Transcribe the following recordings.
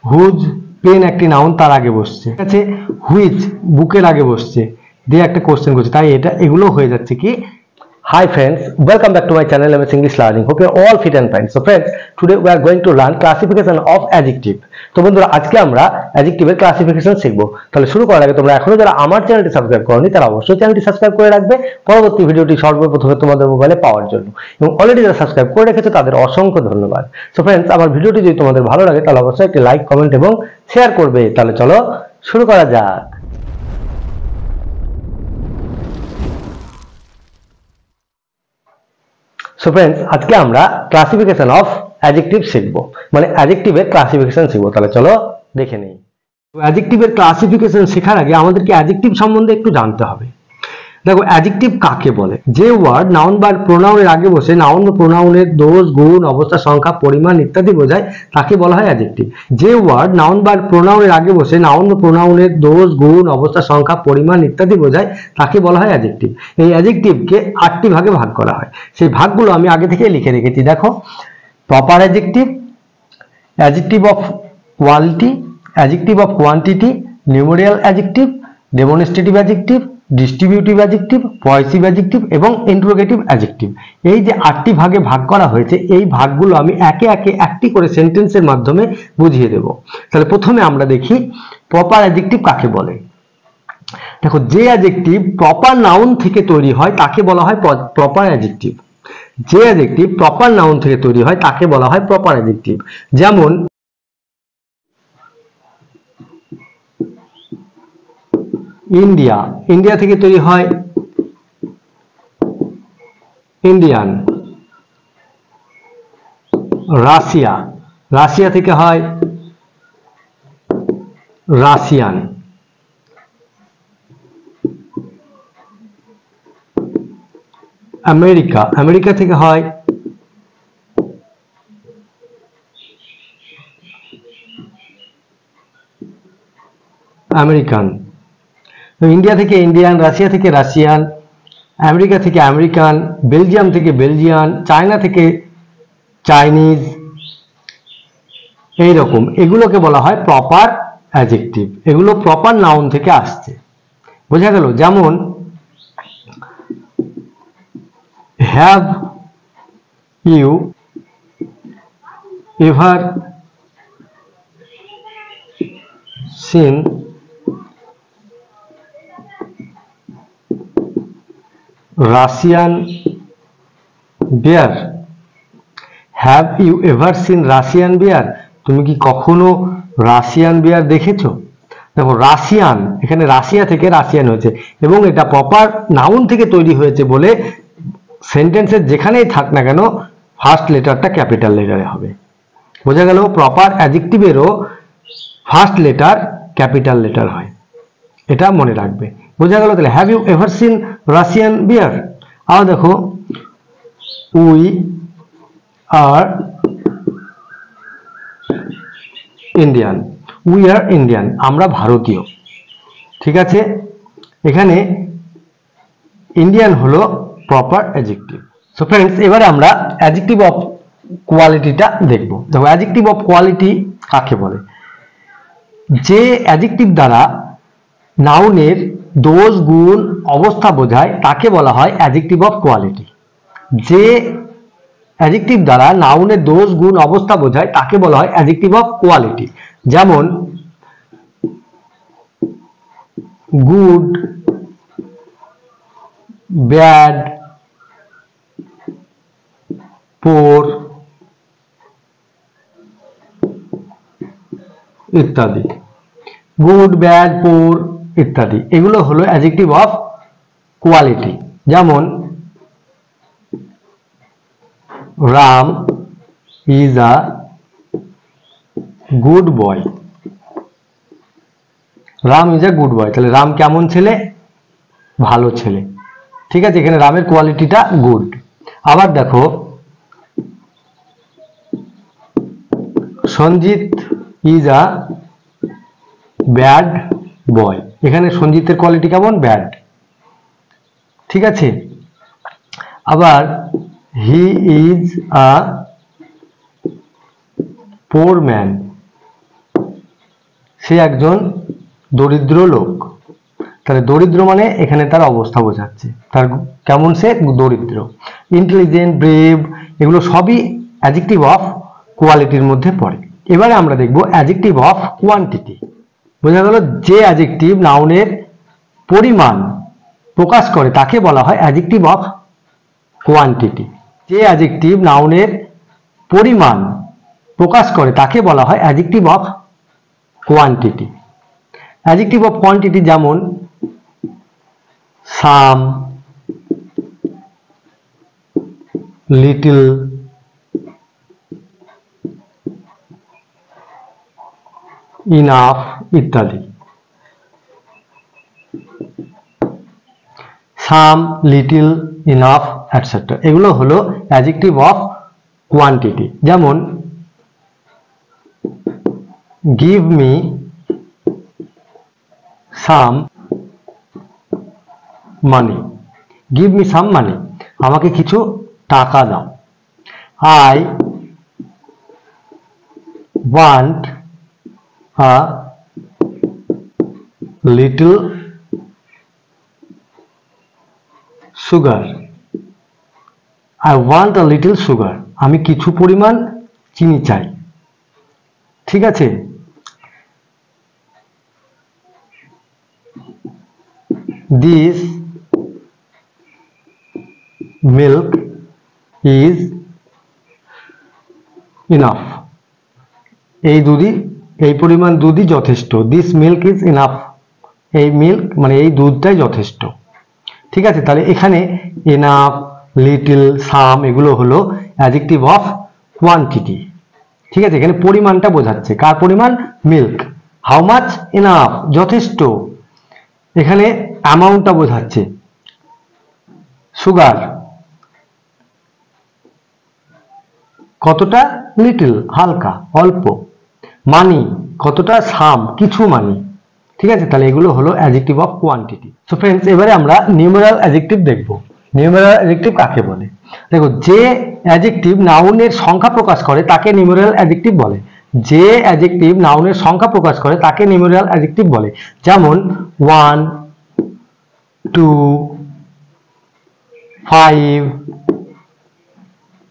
Whose pen একটি noun, তার আগে বসছে। ঠিক আছে, হুইচ বুকের আগে বসছে, দিয়ে একটা কোশ্চেন করছে, তাই এটা এগুলো হয়ে যাচ্ছে কি। Hi friends, welcome back to my channel MS English Learning. Hope you're all fit and fine. So friends, today we are going to learn classification of adjective. তো বন্ধুরা আজকে আমরা অ্যাডজেক্টিভের ক্লাসিফিকেশন শিখব। তাহলে শুরু করার আগে তোমরা এখনো যারা আমার চ্যানেলটি সাবস্ক্রাইব করোনি তারা অবশ্যই চ্যানেলটি সাবস্ক্রাইব করে রাখবে পরবর্তী ভিডিওটি সর্বপ্রথমে তোমাদের মোবাইলে পাওয়ার জন্য, এবং অলরেডি যারা সাবস্ক্রাইব করে রেখেছো তাদের অসংখ্য ধন্যবাদ। সো ফ্রেন্ডস, আমার ভিডিওটি যদি তোমাদের ভালো লাগে তাহলে অবশ্যই একটি লাইক, কমেন্ট এবং শেয়ার করবে। তাহলে চলো শুরু করা যাক। সো ফ্রেন্ডস, আজকে আমরা ক্লাসিফিকেশন অফ অ্যাডজেক্টিভ শিখব, মানে অ্যাডজেক্টিভের ক্লাসিফিকেশন শিখব। তাহলে চলো দেখে নেই। অ্যাডজেক্টিভের ক্লাসিফিকেশন শেখার আগে আমাদেরকে অ্যাডজেক্টিভ সম্বন্ধে একটু জানতে হবে। দেখো, অ্যাডজেক্টিভ কাকে বলে? যে ওয়ার্ড নাউন বা প্রোনাউনের আগে বসে নাউন বা প্রোনাউনের দোষ, গুণ, অবস্থা, সংখ্যা, পরিমাণ ইত্যাদি বোঝায় তাকে বলা হয় অ্যাডজেক্টিভ। যে ওয়ার্ড নাউন বা প্রোনাউনের আগে বসে নাউন বা প্রোনাউনের দোষ, গুণ, অবস্থা, সংখ্যা, পরিমাণ ইত্যাদি বোঝায় তাকে বলা হয় অ্যাডজেক্টিভ। এই অ্যাডজেক্টিভকে 8টি ভাগে ভাগ করা হয়। সেই ভাগগুলো আমি আগে থেকে লিখে রেখেছি। দেখো, proper adjective, adjective of quality, adjective of quantity, numeral adjective, demonstrative adjective, distributive adjective, possessive adjective এবং ইন্টারোগেটিভ অ্যাডজেক্টিভ। এই যে 8টি ভাগে ভাগ করা হয়েছে, এই ভাগগুলো আমি একে একে একটি করে সেন্টেন্সের মাধ্যমে বুঝিয়ে দেব। তাহলে প্রথমে আমরা দেখি প্রপার অ্যাডজেক্টিভ কাকে বলে। দেখো, যে অ্যাডজেক্টিভ প্রপার নাউন থেকে তৈরি হয় তাকে বলা হয় প্রপার অ্যাডজেক্টিভ। যে অ্যাডজেক্টিভ প্রপার নাউন থেকে তৈরি হয় তাকে বলা হয় প্রপার অ্যাডজেক্টিভ। যেমন ইন্ডিয়া, ইন্ডিয়া থেকে তৈরি হয় ইন্ডিয়ান। রাশিয়া, রাশিয়া থেকে হয় রাশিয়ান। আমেরিকা, আমেরিকা থেকে হয় আমেরিকান। ইন্ডিয়া থেকে ইন্ডিয়ান, রাশিয়া থেকে রাশিয়ান, আমেরিকা থেকে আমেরিকান, বেলজিয়াম থেকে বেলজিয়ান, চায়না থেকে চাইনিজ, এইরকম এগুলোকে বলা হয় প্রপার অ্যাডজেক্টিভ। এগুলো প্রপার নাউন থেকে আসছে, বোঝা গেল? যেমন have you ever seen Russian bear? Have you ever seen Russian bear? তুমি কি কখনো রাশিয়ান বিয়ার দেখেছো? দেখো, রাশিয়ান এখানে রাশিয়া থেকে রাশিয়ান হয়েছে এবং এটা প্রপার নাউন থেকে তৈরি হয়েছে বলে সেন্টেন্সের যেখানেই থাক না কেন ফার্স্ট লেটারটা ক্যাপিটাল লেটারে হবে। বোঝা গেল? প্রপার অ্যাডজেক্টিভেরও ফার্স্ট লেটার ক্যাপিটাল লেটার হয়, এটা মনে রাখবে। বোঝা গেল? তাহলে have you ever seen Russian bear. আর দেখো, we are Indian, we are Indian, আমরা ভারতীয়। ঠিক আছে, এখানে ইন্ডিয়ান হলো প্রপার অ্যাডজেক্টিভ। সো ফ্রেন্ডস, এবারে আমরা অ্যাডজেক্টিভ অফ কোয়ালিটিটা দেখব। দেখো, অ্যাডজেক্টিভ অফ কোয়ালিটি কাকে বলে? যে অ্যাডজেক্টিভ দ্বারা নাউনের দোষ, গুণ, অবস্থা বোঝায় তাকে বলা হয় অ্যাডজেক্টিভ অফ কোয়ালিটি। যে অ্যাডজেক্টিভ দ্বারা নাউনের দোষ, গুণ, অবস্থা বোঝায় তাকে বলা হয় অ্যাডজেক্টিভ অফ কোয়ালিটি। যেমন গুড, ব্যাড, পোর ইত্যাদি। গুড, ব্যাড, পোর ইত্যাদি এগুলো হলো অ্যাডজেক্টিভ অফ কোয়ালিটি। যেমন Ram is a good boy. Ram is a good boy, তাহলে রাম কেমন ছেলে? ভালো ছেলে। ঠিক আছে, এখানে রামের কোয়ালিটিটা গুড। আবার দেখো, Sanjit is a bad boy, এখানে সঞ্জিতের কোয়ালিটি কেমন? ব্যাড। ঠিক আছে, আবার he is a poor man, সে একজন দরিদ্র লোক। তাহলে দরিদ্র মানে এখানে তার অবস্থা বোঝাচ্ছে, তার কেমন সে দরিদ্র। ইন্টেলিজেন্ট, ব্রেভ, এগুলো সবই অ্যাডজেক্টিভ অফ কোয়ালিটির মধ্যে পড়ে। এবারে আমরা দেখব অ্যাডজেক্টিভ অফ কোয়ান্টিটি। বোঝা গেল যে অ্যাডজেক্টিভ নাউনের পরিমাণ প্রকাশ করে তাকে বলা হয় অ্যাডজেক্টিভ অফ কোয়ান্টিটি। যে অ্যাডজেক্টিভ নাউনের পরিমাণ প্রকাশ করে তাকে বলা হয় adjective of quantity. Adjective of quantity যেমন সাম, লিটল, ইনাফ ইত্যাদি। সাম, লিটল, ইনাফ এটসেট্রা এগুলো হলো অ্যাডজেক্টিভ অফ কোয়ান্টিটি। যেমন give me some money, give me some money, আমাকে কিছু টাকা দাও। I want a little sugar, I want a little sugar, আমি কিছু পরিমাণ চিনি চাই। ঠিক আছে, this milk is enough, এই দুধই, এই পরিমাণ দুধই যথেষ্ট। this milk is enough, এই মিল্ক মানে এই দুধটাই যথেষ্ট। ঠিক আছে, তাহলে এখানে enough, little, some এগুলো হলো অ্যাডজেক্টিভ অফ কোয়ান্টিটি। ঠিক আছে, এখানে পরিমাণটা বোঝাচ্ছে, কার পরিমাণ? মিল্ক। How much? এনাফ, যথেষ্ট। এখানে অ্যামাউন্টটা বোঝাচ্ছে, সুগার কতটা? লিটল, হালকা, অল্প। মানি কতটা? সাম, কিছু মানি। ঠিক আছে, তাহলে এগুলো হলো adjective of quantity. So friends, এবারে আমরা নিউমেরাল অ্যাডজেক্টিভ দেখব। নিউমেরাল অ্যাডজেক্টিভ কাকে বলে? দেখো, যে অ্যাডজেক্টিভ নাউনের সংখ্যা প্রকাশ করে তাকে নিউমেরাল অ্যাডজেক্টিভ বলে। যে অ্যাডজেক্টিভ নাউনের সংখ্যা প্রকাশ করে তাকে নিউমেরাল অ্যাডজেক্টিভ বলে। যেমন 1, 2, 5,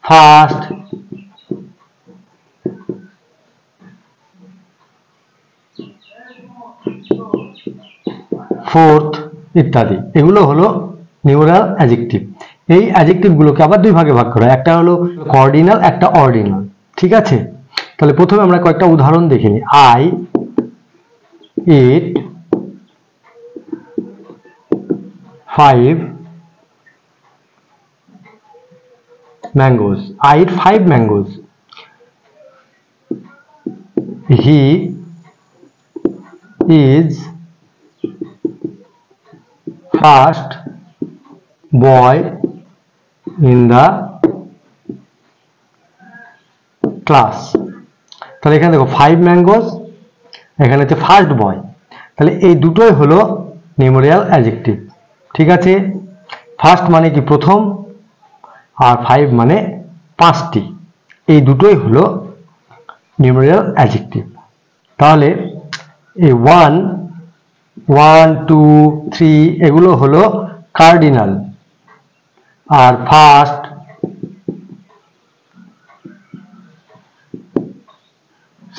ফার্স্ট, ফোর্থ ইত্যাদি। এগুলো হলো নিউমেরাল অ্যাডজেক্টিভ। এই অ্যাডজেক্টিভ গুলোকে আবার দুই ভাগে ভাগ করা হয়, একটা হলো কর্ডিনাল, একটা অর্ডিনাল। ঠিক আছে, তাহলে প্রথমে আমরা কয়েকটা উদাহরণ দেখে নিই। I eat 5 mangoes, I eat 5 mangoes. He is first boy in the class. তাহলে এখানে দেখো 5 mangoes, এখানে হচ্ছে ফার্স্ট বয়। তাহলে এই দুটোই হলো নিউমেরিয়াল অ্যাডজেক্টিভ। ঠিক আছে, ফার্স্ট মানে কি? প্রথম, আর 5 মানে 5টি। এই দুটোই হলো নিউমেরিয়াল অ্যাডজেক্টিভ। তাহলে এই 1, 2, 3 এগুলো হলো কার্ডিনাল, আর ফার্স্ট,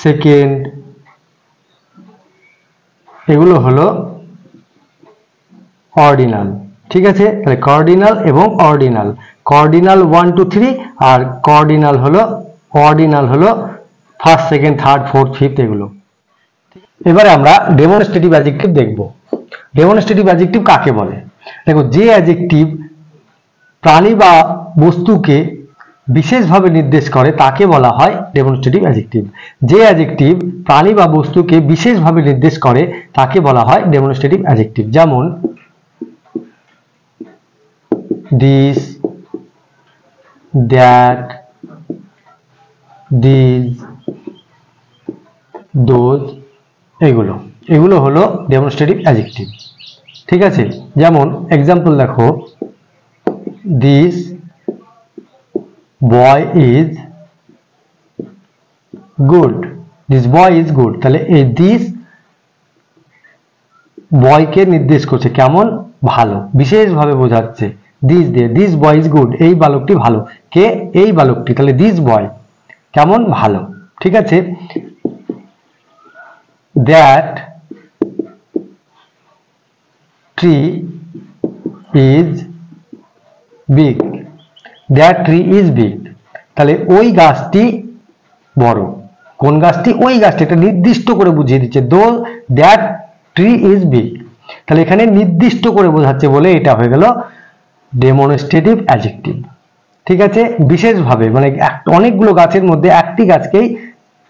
সেকেন্ড এগুলো হলো অর্ডিনাল। ঠিক আছে, তাহলে কার্ডিনাল এবং অর্ডিনাল। কার্ডিনাল 1, 2, 3, আর কার্ডিনাল হলো, অর্ডিনাল হলো first, second, third, fourth, fifth এগুলো। এবারে আমরা ডেমনস্ট্রেটিভ অ্যাডজেক্টিভ দেখব। ডেমনস্ট্রেটিভ অ্যাডজেক্টিভ কাকে বলে? দেখো, যে অ্যাডজেক্টিভ প্রাণী বা বস্তুকে বিশেষভাবে নির্দেশ করে তাকে বলা হয় ডেমনস্ট্রেটিভ অ্যাডজেক্টিভ। যে অ্যাডজেক্টিভ প্রাণী বা বস্তুকে বিশেষভাবে নির্দেশ করে তাকে বলা হয় ডেমনস্ট্রেটিভ অ্যাডজেক্টিভ। যেমন this, that, these, those এগুলো, এগুলো হলো ডেমনস্ট্রেটিভ অ্যাডজেক্টিভ। ঠিক আছে, যেমন এক্সাম্পল দেখো, this boy is good, this boy is good। তাহলে এই this বয়কে নির্দেশ করছে, কেমন, ভালো, বিশেষভাবে বোঝাচ্ছে। দিস দিয়ে দিস বয় ইজ গুড, এই বালকটি ভালো। কে, এই বালকটি, তাহলে দিস বয় কেমন, ভালো। ঠিক আছে, that tree is big, that tree is big, তাহলে ওই গাছটি বড়। কোন গাছটি, ওই গাছটি, এটা নির্দিষ্ট করে বুঝিয়ে দিচ্ছে। দো দ্যাট ট্রি ইজ বিগ, তাহলে এখানে নির্দিষ্ট করে বোঝাচ্ছে বলে এটা হয়ে গেল ডেমনস্ট্রেটিভ অ্যাডজেক্টিভ। ঠিক আছে, বিশেষভাবে মানে অনেকগুলো গাছের মধ্যে একটি গাছকেই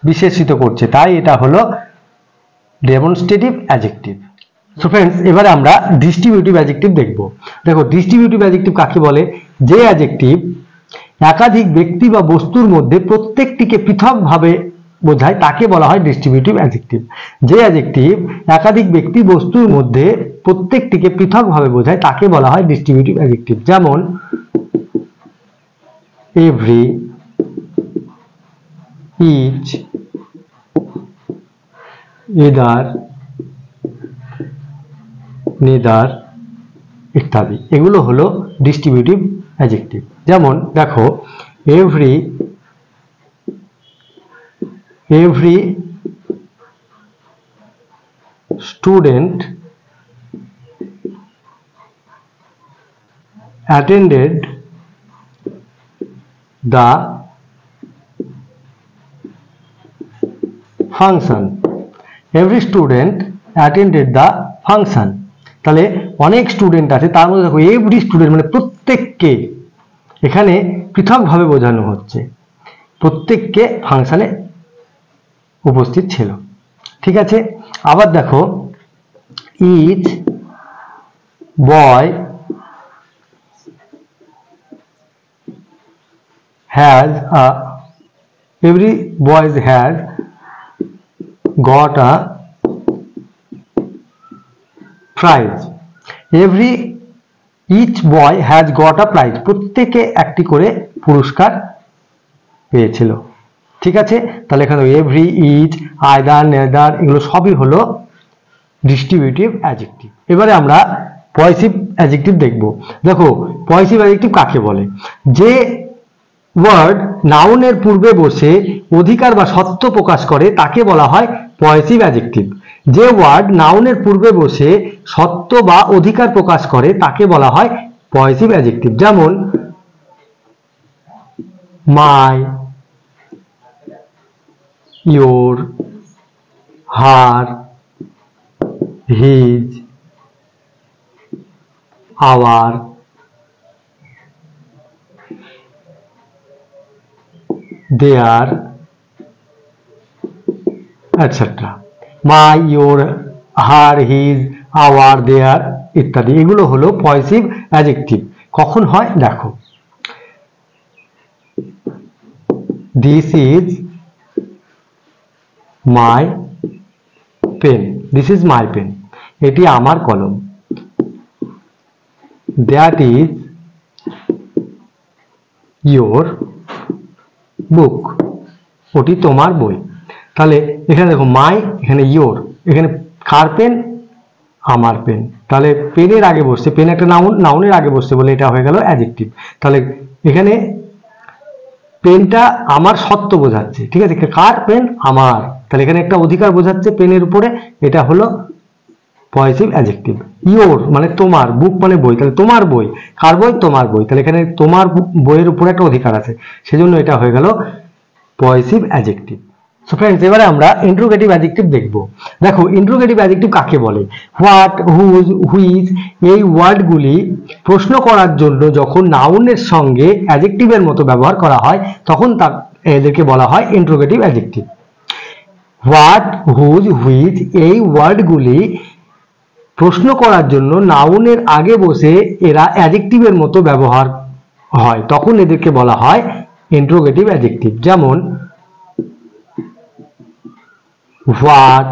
বিশেষিত করছে, তাই এটা হলো ডেমনস্ট্রেটিভ অ্যাডজেক্টিভ। সো ফ্রেন্ডস, এবারে আমরা ডিস্ট্রিবিউটিভ অ্যাডজেক্টিভ দেখব। দেখো, ডিস্ট্রিবিউটিভ অ্যাডজেক্টিভ কাকে বলে? যে অ্যাডজেক্টিভ একাধিক ব্যক্তি বা বস্তুর মধ্যে প্রত্যেকটিকে পৃথকভাবে বোঝায় তাকে বলা হয় ডিস্ট্রিবিউটিভ অ্যাডজেক্টিভ। যে অ্যাডজেক্টিভ একাধিক ব্যক্তি বস্তুর মধ্যে প্রত্যেকটিকে পৃথকভাবে বোঝায় তাকে বলা হয় ডিস্ট্রিবিউটিভ অ্যাডজেক্টিভ। যেমন এভরি, ইচ, ইদার, নেদার ইত্যাদি, এগুলো হলো ডিস্ট্রিবিউটিভ অ্যাডজেক্টিভ। যেমন দেখো, every student attended the function, every student attended the function, তাহলে অনেক স্টুডেন্ট আছে, তার মধ্যে দেখো এভরি স্টুডেন্ট মানে প্রত্যেককে এখানে পৃথকভাবে বোঝানো হচ্ছে, প্রত্যেককে ফাংশনে উপস্থিত ছিল। ঠিক আছে, আবার দেখো, each boy has every boys has got a prize, every each boy has got a prize, প্রত্যেকে একটি করে পুরস্কার পেয়েছিল। ঠিক আছে, তাহলে এখানে এভরি, ইচ, আইদার, নেদার এগুলো সবই হলো ডিস্ট্রিবিউটিভ অ্যাডজেক্টিভ। এবারে আমরা পজিটিভ অ্যাডজেক্টিভ দেখব। দেখো, পজিটিভ অ্যাডজেক্টিভ কাকে বলে? যে ওয়ার্ড নাউনের পূর্বে বসে অধিকার বা সত্য প্রকাশ করে তাকে বলা হয় পজিটিভ অ্যাডজেক্টিভ। যে ওয়ার্ড নাউনের পূর্বে বসে সত্য বা অধিকার প্রকাশ করে তাকে বলা হয় পজিটিভ অ্যাডজেক্টিভ। যেমন মাই, your, her, his, our, their, etc. my, your, her, his, our, their ইত্যাদি, এগুলো হলো পজিটিভ অ্যাডজেক্টিভ। কখন হয় দেখো, this is my pen, this is my pen, এটি আমার কলম। that is your book, ওটি তোমার বই। তাহলে এখানে দেখো মাই, এখানে ইয়োর, এখানে কার পেন, আমার পেন, তাহলে পেনের আগে বসছে, পেন একটা নাউন, নাউনের আগে বসছে বলে এটা হয়ে গেল অ্যাডজেক্টিভ। তাহলে এখানে পেনটা আমার সত্য বোঝাচ্ছে, ঠিক আছে, কার পেন, আমার, তাহলে এখানে একটা অধিকার বোঝাচ্ছে পেনের উপরে, এটা হলো পজিটিভ অ্যাডজেক্টিভ। ইয়োর মানে তোমার, বুক মানে বই, তাহলে তোমার বই, কার বই, তোমার বই, তাহলে এখানে তোমার বইয়ের উপরে একটা অধিকার আছে, সেজন্য এটা হয়ে গেল পজিটিভ অ্যাডজেক্টিভ। সো ফ্রেন্ডস, এবারে আমরা ইন্ট্রোগেটিভ অ্যাডজেক্টিভ দেখব। দেখো, ইন্ট্রোগেটিভ অ্যাডজেক্টিভ কাকে বলে? হোয়াট, হুজ, হুইচ এই ওয়ার্ডগুলি প্রশ্ন করার জন্য যখন নাউনের সঙ্গে অ্যাডজেক্টিভের মতো ব্যবহার করা হয় তখন এদেরকে বলা হয় interrogative adjective. What, whose, which এই ওয়ার্ডগুলি প্রশ্ন করার জন্য নাউনের আগে বসে এরা অ্যাডজেক্টিভের মতো ব্যবহার হয় তখন এদেরকে বলা হয় ইন্ট্রোগেটিভ অ্যাডজেক্টিভ। যেমন হোয়াট,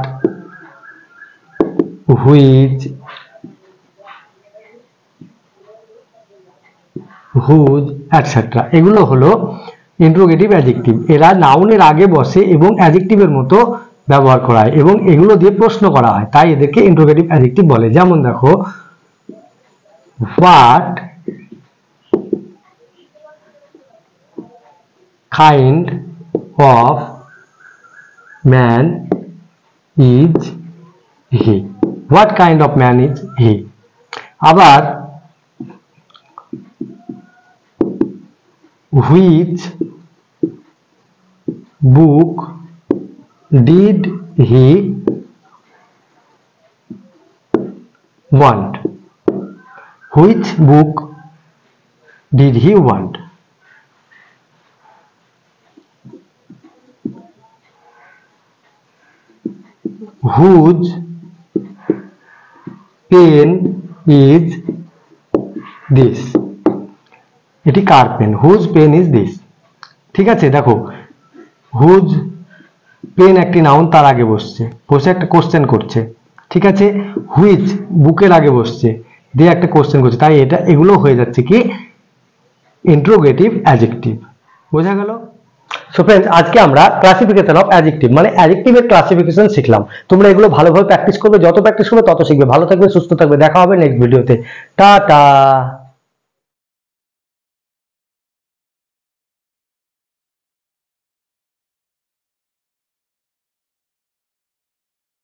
হুইচ, হুজ এটসেট্রা, এগুলো হলো ইন্ট্রোগেটিভ অ্যাডজেক্টিভ। এরা নাউনের আগে বসে এবং অ্যাডজেক্টিভের মতো ব্যবহার করা হয় এবং এগুলো দিয়ে প্রশ্ন করা হয়, তাই এদেরকে ইন্টারোগেটিভ অ্যাডজেক্টিভ বলে। যেমন দেখো, what kind of man is he, what kind of man is he. আবার which book did he want, which book did he want? Whose pen is this? এটি কার pen? whose pen is this? ঠিক আছে, দেখো whose pen একটি noun, তার আগে বসে একটা কোশ্চেন করছে। ঠিক আছে, হুইচ বুকের আগে বসছে, দিয়ে একটা কোশ্চেন করছে, তাই এটা এগুলো হয়ে যাচ্ছে কি ইন্টারোগেটিভ অ্যাডজেক্টিভ। বোঝা গেল? সো फ्रेंड्स, আজকে আমরা ক্লাসিফিকেশন অফ অ্যাডজেক্টিভ মানে অ্যাডজেক্টিভের ক্লাসিফিকেশন শিখলাম। তোমরা এগুলো ভালোভাবে প্র্যাকটিস করবে, যত প্র্যাকটিস করবে তত শিখবে। ভালো থাকবে, সুস্থ থাকবে, দেখা হবে নেক্সট ভিডিওতে। টাটা।